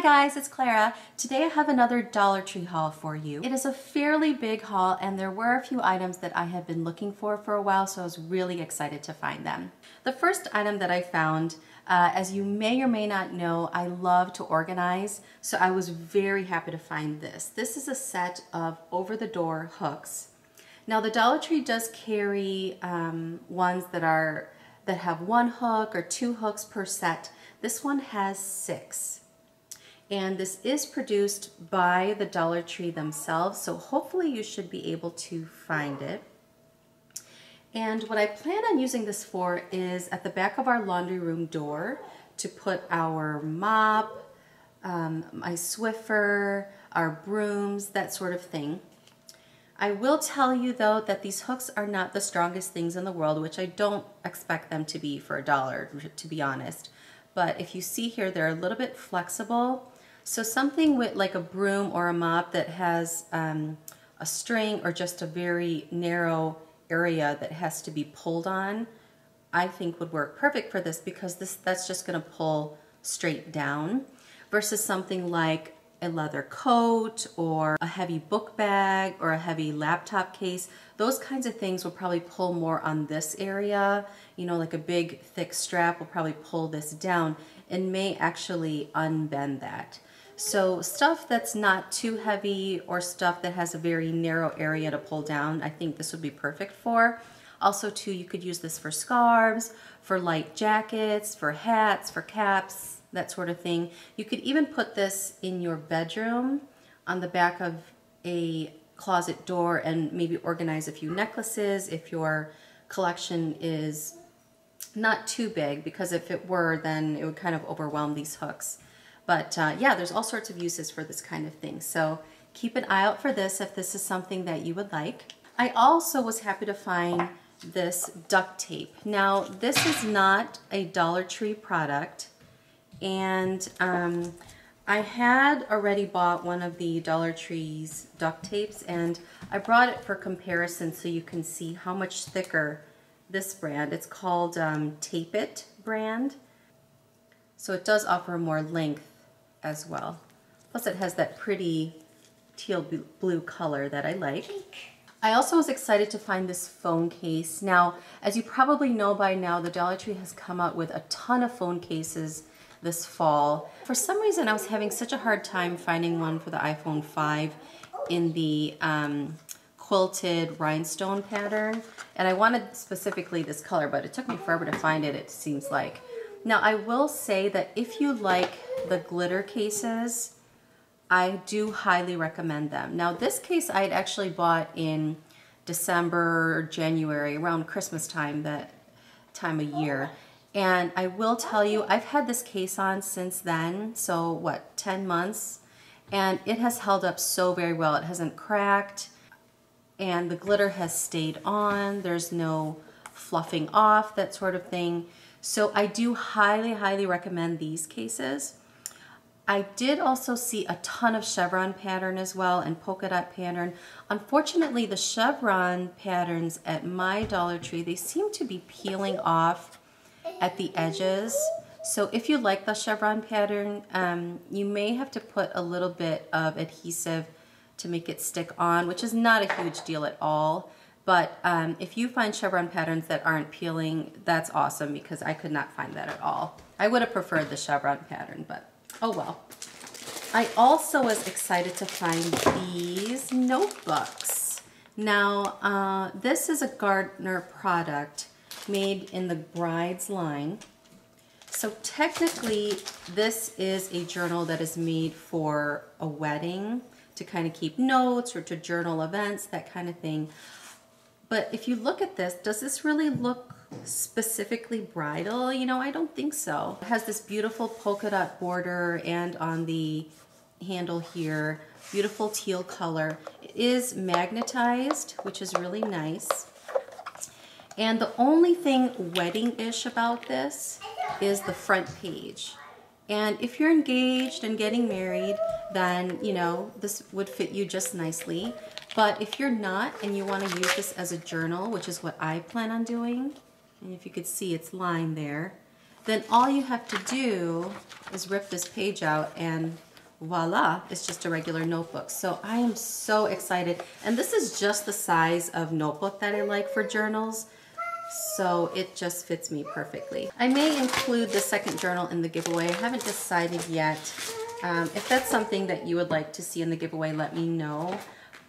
guys, it's Clara. Today I have another Dollar Tree haul for you. It is a fairly big haul and there were a few items that I have been looking for a while, so I was really excited to find them. The first item that I found, as you may or may not know, I love to organize, so I was very happy to find this. This is a set of over-the-door hooks. Now the Dollar Tree does carry ones that have one hook or two hooks per set. This one has 6. And this is produced by the Dollar Tree themselves, so hopefully you should be able to find it. And what I plan on using this for is at the back of our laundry room door to put our mop, my Swiffer, our brooms, that sort of thing. I will tell you though that these hooks are not the strongest things in the world, which I don't expect them to be for $1, to be honest. But if you see here, they're a little bit flexible. So something with like a broom or a mop that has a string or just a very narrow area that has to be pulled on, I think would work perfect for this, because that's just going to pull straight down, versus something like a leather coat or a heavy book bag or a heavy laptop case. Those kinds of things will probably pull more on this area. You know, like a big thick strap will probably pull this down and may actually unbend that. So stuff that's not too heavy or stuff that has a very narrow area to pull down, I think this would be perfect for. Also too, you could use this for scarves, for light jackets, for hats, for caps, that sort of thing. You could even put this in your bedroom on the back of a closet door and maybe organize a few necklaces if your collection is not too big, because if it were, then it would kind of overwhelm these hooks. But yeah, there's all sorts of uses for this kind of thing. So keep an eye out for this if this is something that you would like. I also was happy to find this duct tape. Now, this is not a Dollar Tree product, and I had already bought one of the Dollar Tree's duct tapes, and I brought it for comparison so you can see how much thicker this brand. It's called Tape It brand. So it does offer more length as well. Plus it has that pretty teal blue color that I like. I also was excited to find this phone case. Now, as you probably know by now, the Dollar Tree has come out with a ton of phone cases this fall. For some reason, I was having such a hard time finding one for the iPhone 5 in the quilted rhinestone pattern. And I wanted specifically this color, but it took me forever to find it, it seems like. Now, I will say that if you like the glitter cases, I do highly recommend them. Now, this case I had actually bought in December or January, around Christmas time, that time of year. And I will tell you, I've had this case on since then, so what, 10 months? And it has held up so very well. It hasn't cracked, and the glitter has stayed on. There's no fluffing off, that sort of thing. So I do highly, highly recommend these cases. I did also see a ton of chevron pattern as well, and polka dot pattern. Unfortunately, the chevron patterns at my Dollar Tree, they seem to be peeling off at the edges. So if you like the chevron pattern, you may have to put a little bit of adhesive to make it stick on, which is not a huge deal at all. But if you find chevron patterns that aren't peeling, that's awesome, because I could not find that at all. I would have preferred the chevron pattern, but oh well. I also was excited to find these notebooks. Now, this is a Gardner product made in the Brides line. So technically, this is a journal that is made for a wedding, to kind of keep notes or to journal events, that kind of thing. But if you look at this, does this really look specifically bridal? You know, I don't think so. It has this beautiful polka dot border, and on the handle here, beautiful teal color. It is magnetized, which is really nice. And the only thing wedding-ish about this is the front page. And if you're engaged and getting married, then, you know, this would fit you just nicely. But if you're not and you want to use this as a journal, which is what I plan on doing, and if you could see it's lined there, then all you have to do is rip this page out and voila, it's just a regular notebook. So I am so excited. And this is just the size of notebook that I like for journals. So it just fits me perfectly. I may include the second journal in the giveaway. I haven't decided yet. If that's something that you would like to see in the giveaway, let me know.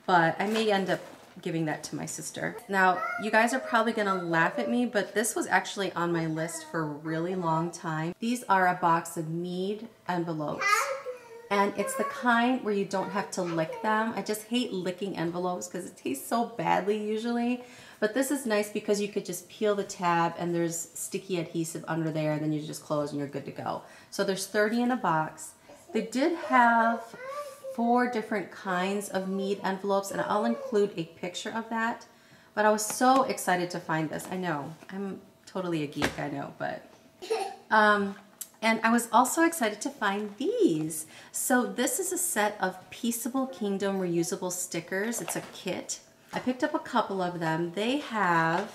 But I may end up giving that to my sister. Now, you guys are probably gonna laugh at me, but this was actually on my list for a really long time. These are a box of Mead envelopes. And it's the kind where you don't have to lick them. I just hate licking envelopes because it tastes so badly usually. But this is nice because you could just peel the tab and there's sticky adhesive under there, and then you just close and you're good to go. So there's 30 in a box. They did have 4 different kinds of Mead envelopes, and I'll include a picture of that. But I was so excited to find this. I know, I'm totally a geek, I know, but... and I was also excited to find these. So this is a set of Peaceable Kingdom reusable stickers. It's a kit. I picked up a couple of them. They have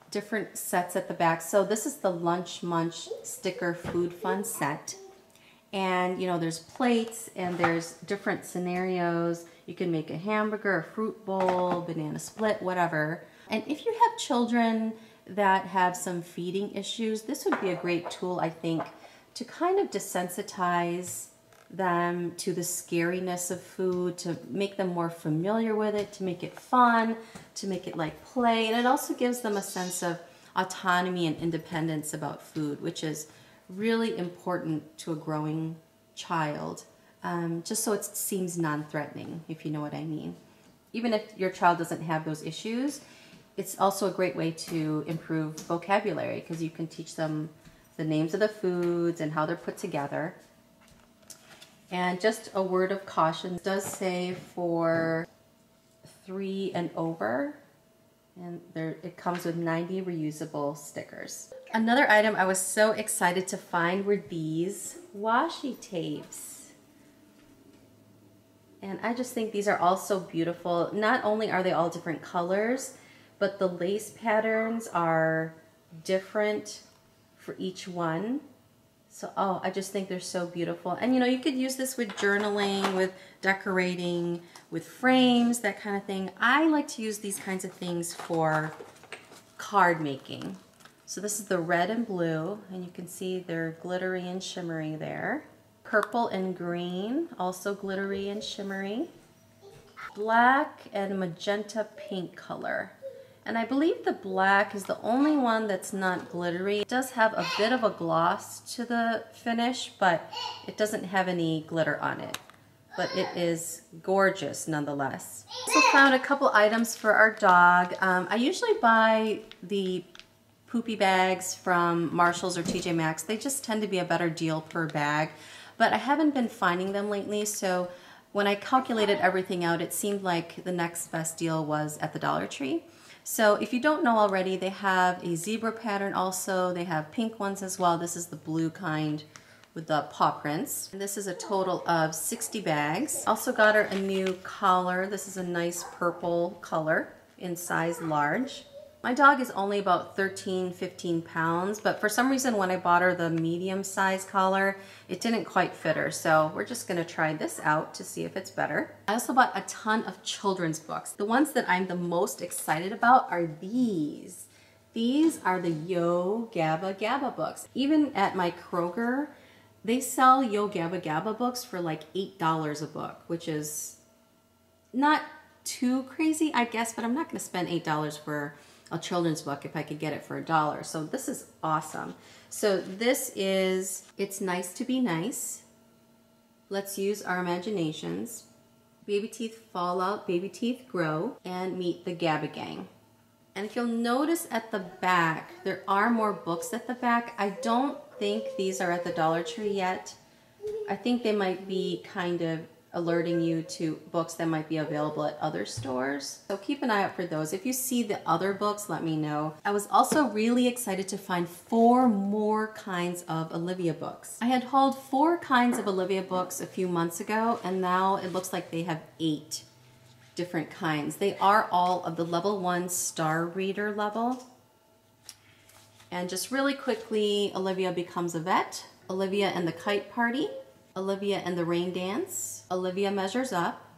different sets at the back. So this is the Lunch Munch sticker food fun set. And you know, there's plates and there's different scenarios. You can make a hamburger, a fruit bowl, banana split, whatever. And if you have children that have some feeding issues, this would be a great tool, I think, to kind of desensitize them to the scariness of food, to make them more familiar with it, to make it fun, to make it like play. And it also gives them a sense of autonomy and independence about food, which is really important to a growing child, just so it seems non-threatening, if you know what I mean. Even if your child doesn't have those issues, it's also a great way to improve vocabulary because you can teach them the names of the foods and how they're put together. And just a word of caution, it does say for 3 and over, and it comes with 90 reusable stickers. Another item I was so excited to find were these washi tapes. And I just think these are all so beautiful. Not only are they all different colors, but the lace patterns are different for each one. So, oh, I just think they're so beautiful. And you know, you could use this with journaling, with decorating, with frames, that kind of thing. I like to use these kinds of things for card making. So this is the red and blue, and you can see they're glittery and shimmery there. Purple and green, also glittery and shimmery. Black and magenta pink color. And I believe the black is the only one that's not glittery. It does have a bit of a gloss to the finish, but it doesn't have any glitter on it. But it is gorgeous nonetheless. I also found a couple items for our dog. I usually buy the Poopy Bags from Marshalls or TJ Maxx. They just tend to be a better deal per bag. But I haven't been finding them lately, so when I calculated everything out, it seemed like the next best deal was at the Dollar Tree. So if you don't know already, they have a zebra pattern also. They have pink ones as well. This is the blue kind with the paw prints. And this is a total of 60 bags. Also got her a new collar. This is a nice purple color in size large. My dog is only about 13, 15 pounds, but for some reason when I bought her the medium size collar, it didn't quite fit her. So we're just gonna try this out to see if it's better. I also bought a ton of children's books. The ones that I'm the most excited about are these. These are the Yo Gabba books. Even at my Kroger, they sell Yo Gabba books for like $8 a book, which is not too crazy, I guess, but I'm not gonna spend $8 for a children's book if I could get it for $1. So this is awesome. So this is It's Nice to Be Nice, Let's Use Our Imaginations, Baby Teeth Fall Out, Baby Teeth Grow, and Meet the Gabba Gang. And if you'll notice at the back, there are more books at the back. I don't think these are at the Dollar Tree yet. I think they might be kind of alerting you to books that might be available at other stores. So keep an eye out for those. If you see the other books, let me know. I was also really excited to find 4 more kinds of Olivia books. I had hauled 4 kinds of Olivia books a few months ago, and now it looks like they have 8 different kinds. They are all of the level 1 star reader level. And just really quickly, Olivia Becomes a Vet, Olivia and the Kite Party, Olivia and the Rain Dance, Olivia Measures Up.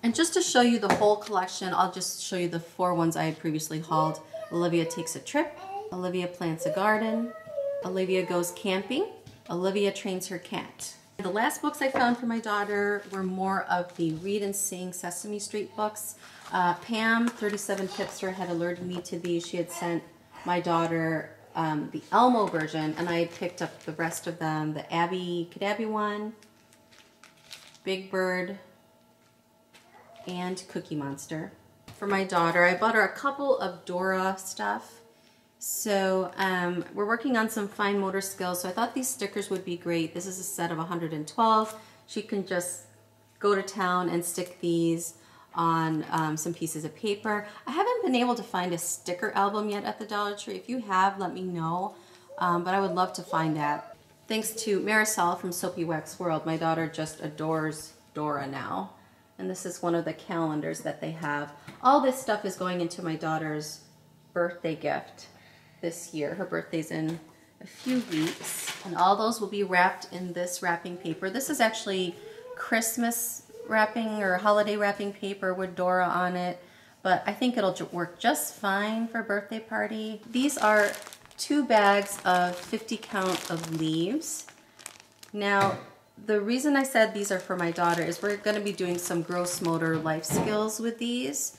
And just to show you the whole collection, I'll just show you the 4 ones I had previously hauled. Olivia Takes a Trip, Olivia Plants a Garden, Olivia Goes Camping, Olivia Trains Her Cat. The last books I found for my daughter were more of the Read and Sing Sesame Street books. Pam, 37 Tipster, had alerted me to these. She had sent my daughter the Elmo version, and I had picked up the rest of them. The Kid Abby one, Big Bird, and Cookie Monster. For my daughter, I bought her a couple of Dora stuff. So we're working on some fine motor skills, so I thought these stickers would be great. This is a set of 112. She can just go to town and stick these on some pieces of paper. I haven't been able to find a sticker album yet at the Dollar Tree. If you have, let me know, but I would love to find that. Thanks to Marisol from Soapy Wax World, my daughter just adores Dora now. And this is one of the calendars that they have. All this stuff is going into my daughter's birthday gift this year. Her birthday's in a few weeks, and all those will be wrapped in this wrapping paper. This is actually Christmas wrapping or holiday wrapping paper with Dora on it, but I think it'll work just fine for a birthday party. These are 2 bags of 50 count of leaves. Now, the reason I said these are for my daughter is we're going to be doing some gross motor life skills with these.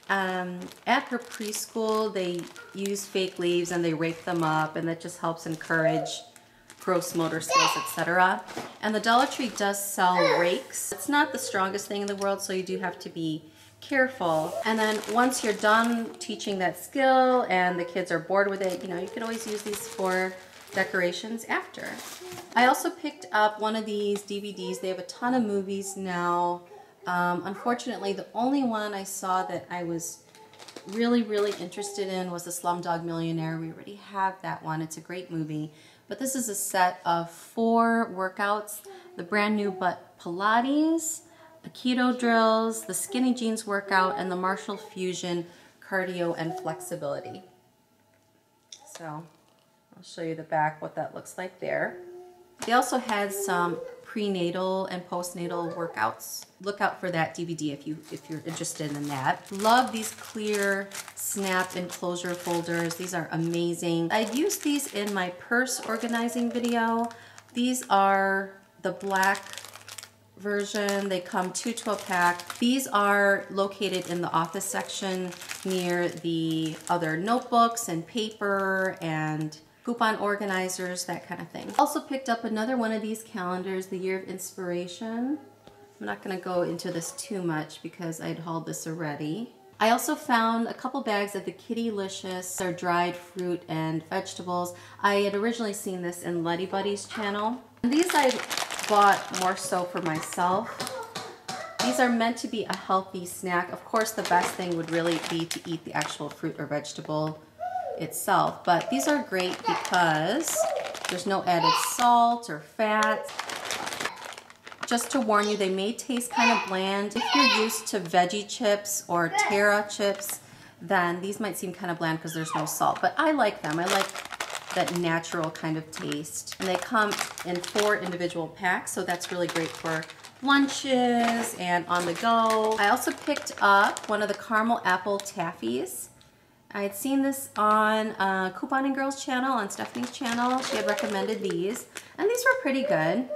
At her preschool, they use fake leaves and they rake them up, and that just helps encourage gross motor skills, etc. And the Dollar Tree does sell rakes. It's not the strongest thing in the world, so you do have to be careful. And then once you're done teaching that skill and the kids are bored with it, you know, you can always use these for decorations after. I also picked up one of these DVDs. They have a ton of movies now. Unfortunately, the only one I saw that I was really interested in was the Slumdog Millionaire. We already have that one. It's a great movie. But this is a set of 4 workouts. The brand new butt Pilates, the keto drills, the skinny jeans workout, and the Marshall Fusion cardio and flexibility. So I'll show you the back, what that looks like there. They also had some prenatal and postnatal workouts. Look out for that DVD if you're interested in that. Love these clear snap enclosure folders. These are amazing. I'd used these in my purse organizing video. These are the black version. They come 2 to a pack. These are located in the office section near the other notebooks and paper and coupon organizers, that kind of thing. Also picked up another one of these calendars, the Year of Inspiration. I'm not going to go into this too much because I'd hauled this already. I also found a couple bags of the Kittylicious, or dried fruit and vegetables. I had originally seen this in Letty Buddy's channel. And these I bought more so for myself. These are meant to be a healthy snack. Of course, the best thing would really be to eat the actual fruit or vegetable itself, but these are great because there's no added salt or fat. Just to warn you, they may taste kind of bland. If you're used to veggie chips or Terra chips, then these might seem kind of bland because there's no salt, but I like them. I like that natural kind of taste. And they come in 4 individual packs, so that's really great for lunches and on the go. I also picked up one of the caramel apple Taffies. I had seen this on Couponing Girls channel, on Stephanie's channel. She had recommended these, and these were pretty good.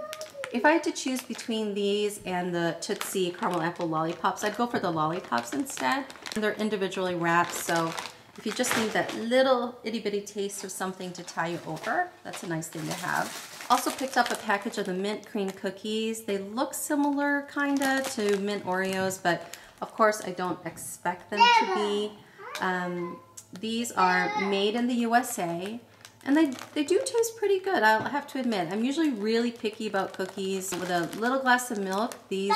If I had to choose between these and the Tootsie Caramel Apple Lollipops, I'd go for the lollipops instead. And they're individually wrapped, so if you just need that little itty bitty taste of something to tie you over, that's a nice thing to have. Also picked up a package of the mint cream cookies. They look similar kinda to mint Oreos, but of course I don't expect them to be. These are made in the USA, and they do taste pretty good, I'll have to admit. I'm usually really picky about cookies. With a little glass of milk, these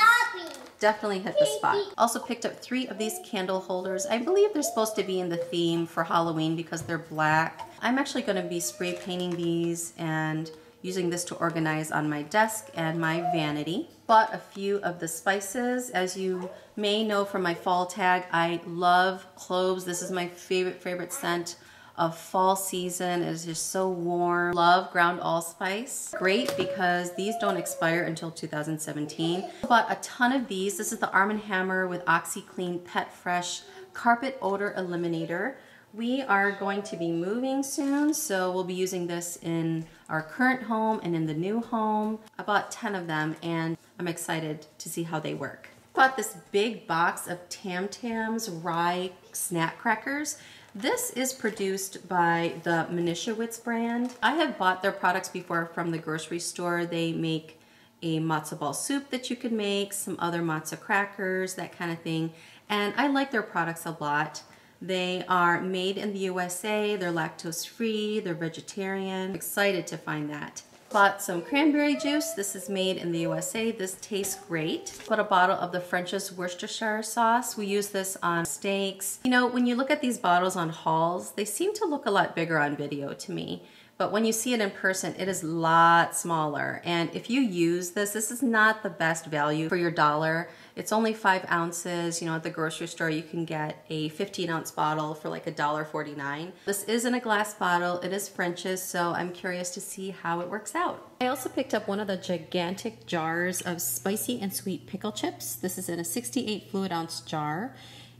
definitely hit the spot. Also picked up 3 of these candle holders. I believe they're supposed to be in the theme for Halloween because they're black. I'm actually going to be spray painting these and using this to organize on my desk and my vanity. Bought a few of the spices. As you may know from my fall tag, I love cloves. This is my favorite scent of fall season. It is just so warm. Love ground allspice. Great because these don't expire until 2017. I bought a ton of these. This is the Arm & Hammer with OxiClean Pet Fresh Carpet Odor Eliminator. We are going to be moving soon, so we'll be using this in our current home and in the new home. I bought 10 of them and I'm excited to see how they work. I bought this big box of Tam Tams rye snack crackers. This is produced by the Mniszewicz brand. I have bought their products before from the grocery store. They make a matzo ball soup that you can make, some other matzo crackers, that kind of thing. And I like their products a lot. They are made in the USA, they're lactose free, they're vegetarian. I'm excited to find that. Bought some cranberry juice. This is made in the USA. This tastes great. Bought a bottle of the French's Worcestershire sauce. We use this on steaks. You know, when you look at these bottles on hauls, they seem to look a lot bigger on video to me. But when you see it in person, it is a lot smaller. And if you use this, this is not the best value for your dollar. It's only 5 ounces. You know, at the grocery store, you can get a 15-ounce bottle for like $1.49. This is in a glass bottle. It is French's, so I'm curious to see how it works out. I also picked up one of the gigantic jars of spicy and sweet pickle chips. This is in a 68 fluid ounce jar.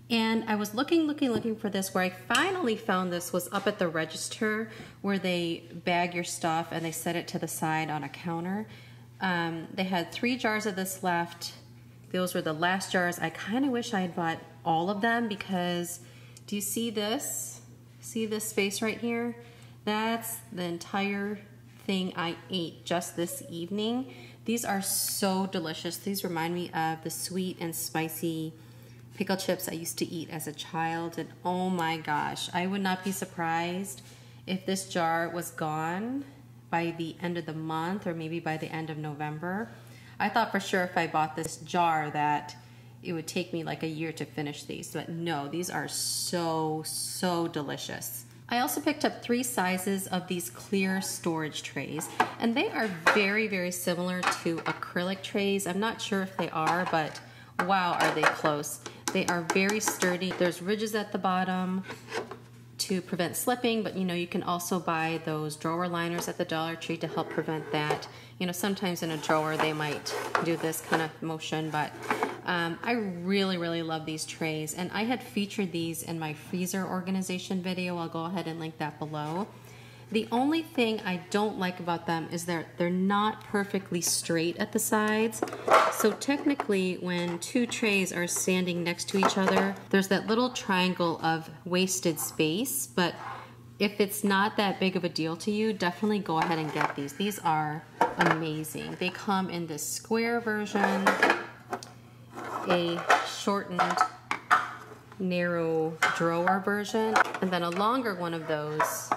And I was looking for this. Where I finally found this was up at the register where they bag your stuff and they set it to the side on a counter. They had 3 jars of this left. Those were the last jars. I kind of wish I had bought all of them because do you see this? See this space right here? That's the entire thing I ate just this evening. These are so delicious. These remind me of the sweet and spicy pickle chips I used to eat as a child, and oh my gosh, I would not be surprised if this jar was gone by the end of the month or maybe by the end of November. I thought for sure if I bought this jar that it would take me like a year to finish these, but no, these are so delicious. I also picked up 3 sizes of these clear storage trays, and they are very similar to acrylic trays. I'm not sure if they are, but wow, are they close. They are very sturdy. There's ridges at the bottom to prevent slipping, but you know, you can also buy those drawer liners at the Dollar Tree to help prevent that. You know, sometimes in a drawer they might do this kind of motion, but I really love these trays, and I had featured these in my freezer organization video. I'll go ahead and link that below. The only thing I don't like about them is they're not perfectly straight at the sides. So technically, when 2 trays are standing next to each other, there's that little triangle of wasted space. But if it's not that big of a deal to you, definitely go ahead and get these. These are amazing. They come in this square version, a shortened narrow drawer version, and then a longer one of those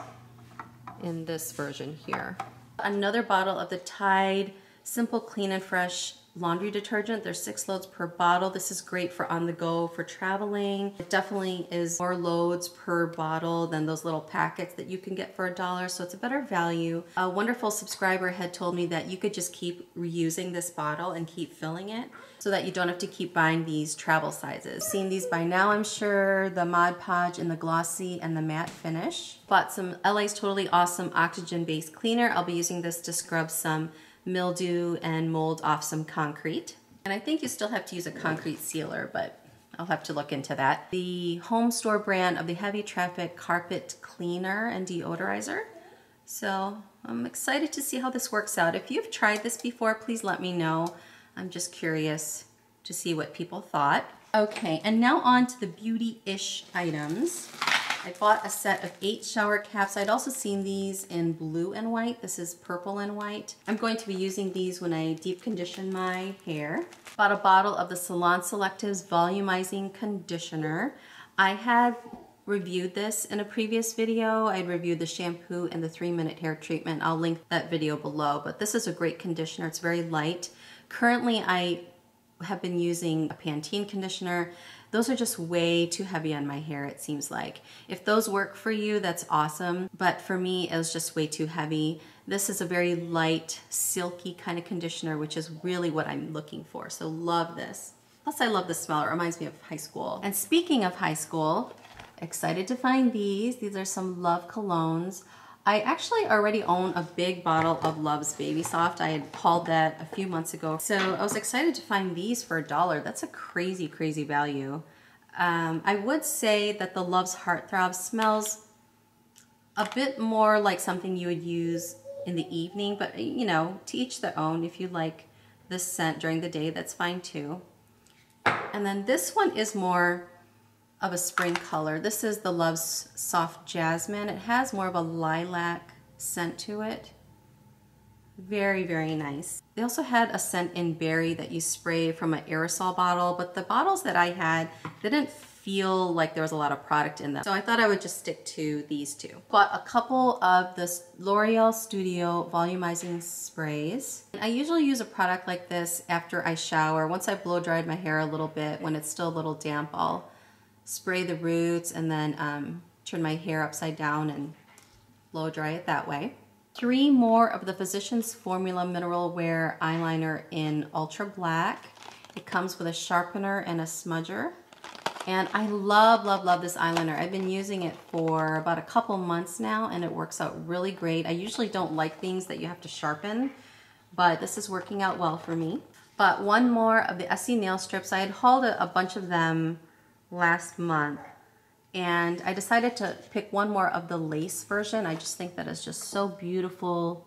in this version here. Another bottle of the Tide Simple Clean and Fresh laundry detergent. There's 6 loads per bottle. This is great for on the go, for traveling. It definitely is more loads per bottle than those little packets that you can get for $1, so it's a better value. A wonderful subscriber had told me that you could just keep reusing this bottle and keep filling it so that you don't have to keep buying these travel sizes. Seen these by now, I'm sure, the Mod Podge in the glossy and the matte finish. Bought some LA's Totally Awesome oxygen-based cleaner. I'll be using this to scrub some mildew and mold off some concrete. And I think you still have to use a concrete sealer, but I'll have to look into that. The home store brand of the Heavy Traffic Carpet Cleaner and Deodorizer. So I'm excited to see how this works out. If you've tried this before, please let me know. I'm just curious to see what people thought. Okay, and now on to the beauty-ish items. I bought a set of 8 shower caps. I'd also seen these in blue and white. This is purple and white. I'm going to be using these when I deep condition my hair. Bought a bottle of the Salon Selectives Volumizing Conditioner. I had reviewed this in a previous video. I reviewed the shampoo and the 3-minute hair treatment. I'll link that video below, but this is a great conditioner. It's very light. Currently, I have been using a Pantene conditioner. Those are just way too heavy on my hair, it seems like. If those work for you, that's awesome. But for me, it was just way too heavy. This is a very light, silky kind of conditioner, which is really what I'm looking for. So love this. Plus, I love the smell. It reminds me of high school. And speaking of high school, Excited to find these. These are some Love colognes. I actually already own a big bottle of Love's Baby Soft. I had hauled that a few months ago. So I was excited to find these for $1. That's a crazy, crazy value. I would say that the Love's Heartthrob smells a bit more like something you would use in the evening, but you know, to each their own. If you like this scent during the day, that's fine too. And then this one is more of a spring color. This is the Love's Soft Jasmine. It has more of a lilac scent to it. Very, very nice. They also had a scent in berry that you spray from an aerosol bottle, but the bottles that I had didn't feel like there was a lot of product in them. So I thought I would just stick to these two. Bought a couple of the L'Oreal Studio volumizing sprays. I usually use a product like this after I shower. Once I blow dried my hair a little bit, when it's still a little damp, I'll spray the roots and then turn my hair upside down and blow dry it that way. 3 more of the Physicians Formula Mineral Wear Eyeliner in Ultra Black. It comes with a sharpener and a smudger. And I love, love, love this eyeliner. I've been using it for about a couple months now and it works out really great. I usually don't like things that you have to sharpen, but this is working out well for me. But one more of the Essie nail strips. I had hauled a bunch of them last month and I decided to pick one more of the lace version. I just think that it's just so beautiful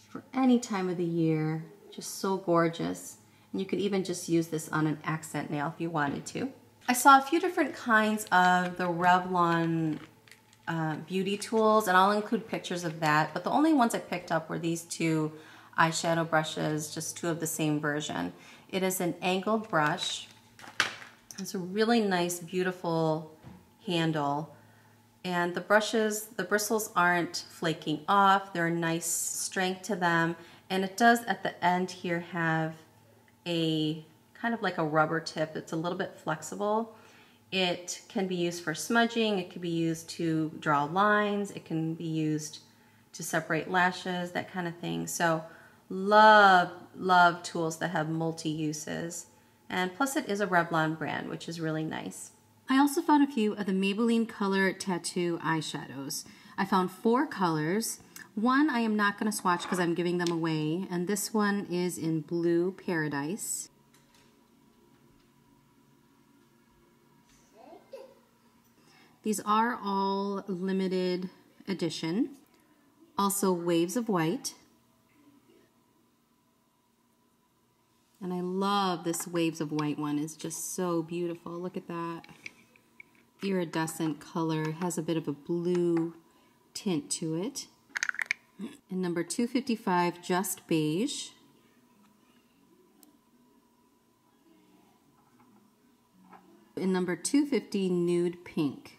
for any time of the year. Just so gorgeous. And you could even just use this on an accent nail if you wanted to. I saw a few different kinds of the Revlon beauty tools, and I'll include pictures of that, but the only ones I picked up were these 2 eyeshadow brushes, just 2 of the same version. It is an angled brush. It's a really nice, beautiful handle, and the bristles aren't flaking off. They're a nice strength to them, and it does at the end here have a kind of like a rubber tip. It's a little bit flexible. It can be used for smudging. It can be used to draw lines. It can be used to separate lashes, that kind of thing. So love, love tools that have multi-uses. And plus it is a Revlon brand, which is really nice. I also found a few of the Maybelline Color Tattoo eyeshadows. I found 4 colors. One I am not going to swatch because I'm giving them away, and this one is in Blue Paradise. These are all limited edition. Also Waves of White. And I love this Waves of White one. It's just so beautiful. Look at that. Iridescent color. It has a bit of a blue tint to it. And number 255, Just Beige. And number 250, Nude Pink.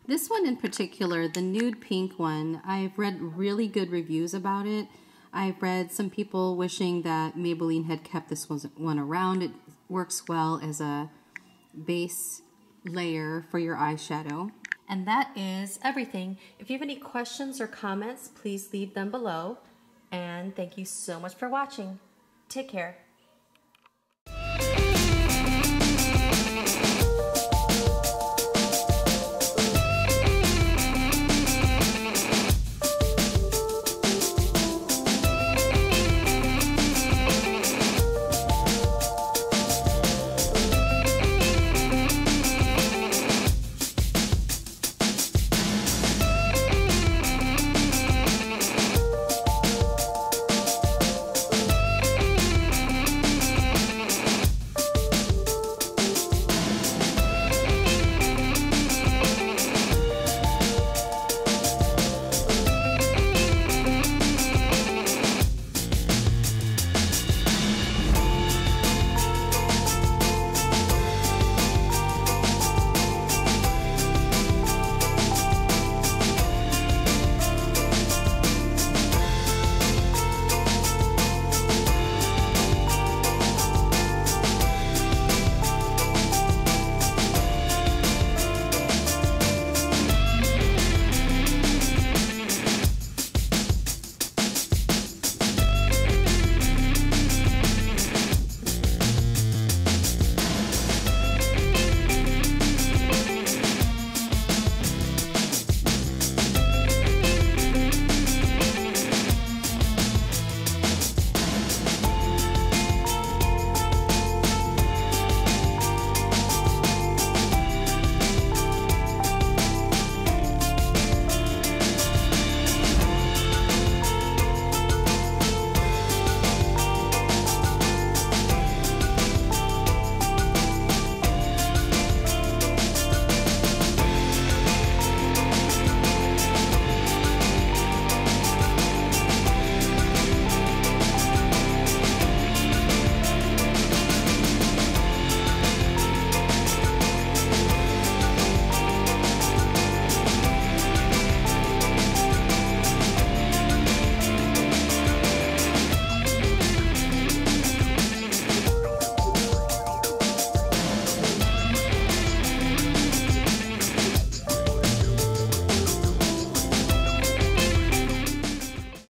This one in particular, the nude pink one, I've read really good reviews about it. I've read some people wishing that Maybelline had kept this one around. It works well as a base layer for your eyeshadow. And that is everything. If you have any questions or comments, please leave them below. And thank you so much for watching. Take care.